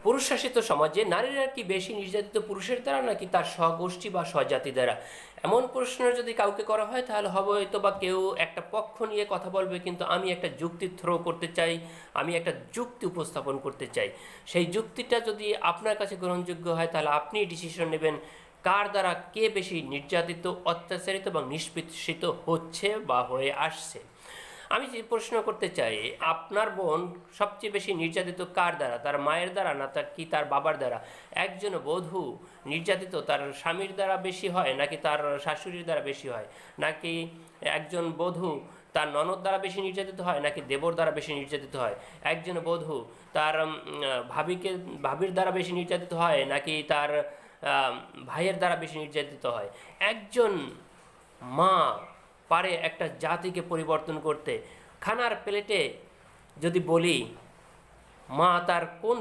পুরুষ শাসিত সমাজে নারীরা কি বেশি নির্যাতিত পুরুষের দ্বারা নাকি তার স্বগোষ্ঠী বা স্বজাতি দ্বারা? এমন প্রশ্ন যদি কাউকে করা হয় তাহলে হয়তো বা কেউ একটা পক্ষ নিয়ে কথা বলবে, কিন্তু আমি একটা যুক্তি থ্রো করতে চাই, আমি একটা যুক্তি উপস্থাপন করতে চাই। সেই যুক্তিটা যদি আপনার কাছে গ্রহণযোগ্য হয় তাহলে আপনি ডিসিশন নেবেন কার দ্বারা কে বেশি নির্যাতিত, অত্যাচারিত এবং নিষ্পেষিত হচ্ছে বা হয়ে আসছে। আমি যে প্রশ্ন করতে চাই, আপনার বোন সবচেয়ে বেশি নির্যাতিত কার দ্বারা? তার মায়ের দ্বারা না তার বাবার দ্বারা? একজন বধূ নির্যাতিত তার স্বামীর দ্বারা বেশি হয় নাকি তার শাশুড়ির দ্বারা বেশি হয়? নাকি একজন বধূ তার ননদ দ্বারা বেশি নির্যাতিত হয় নাকি দেবর দ্বারা বেশি নির্যাতিত হয়? একজন বধূ তার ভাবির দ্বারা বেশি নির্যাতিত হয় নাকি তার ভাইয়ের দ্বারা বেশি নির্যাতিত হয়? একজন মা পারে একটা জাতিকে পরিবর্তন করতে। খানার প্লেটে যদি বলি, মা তার কোন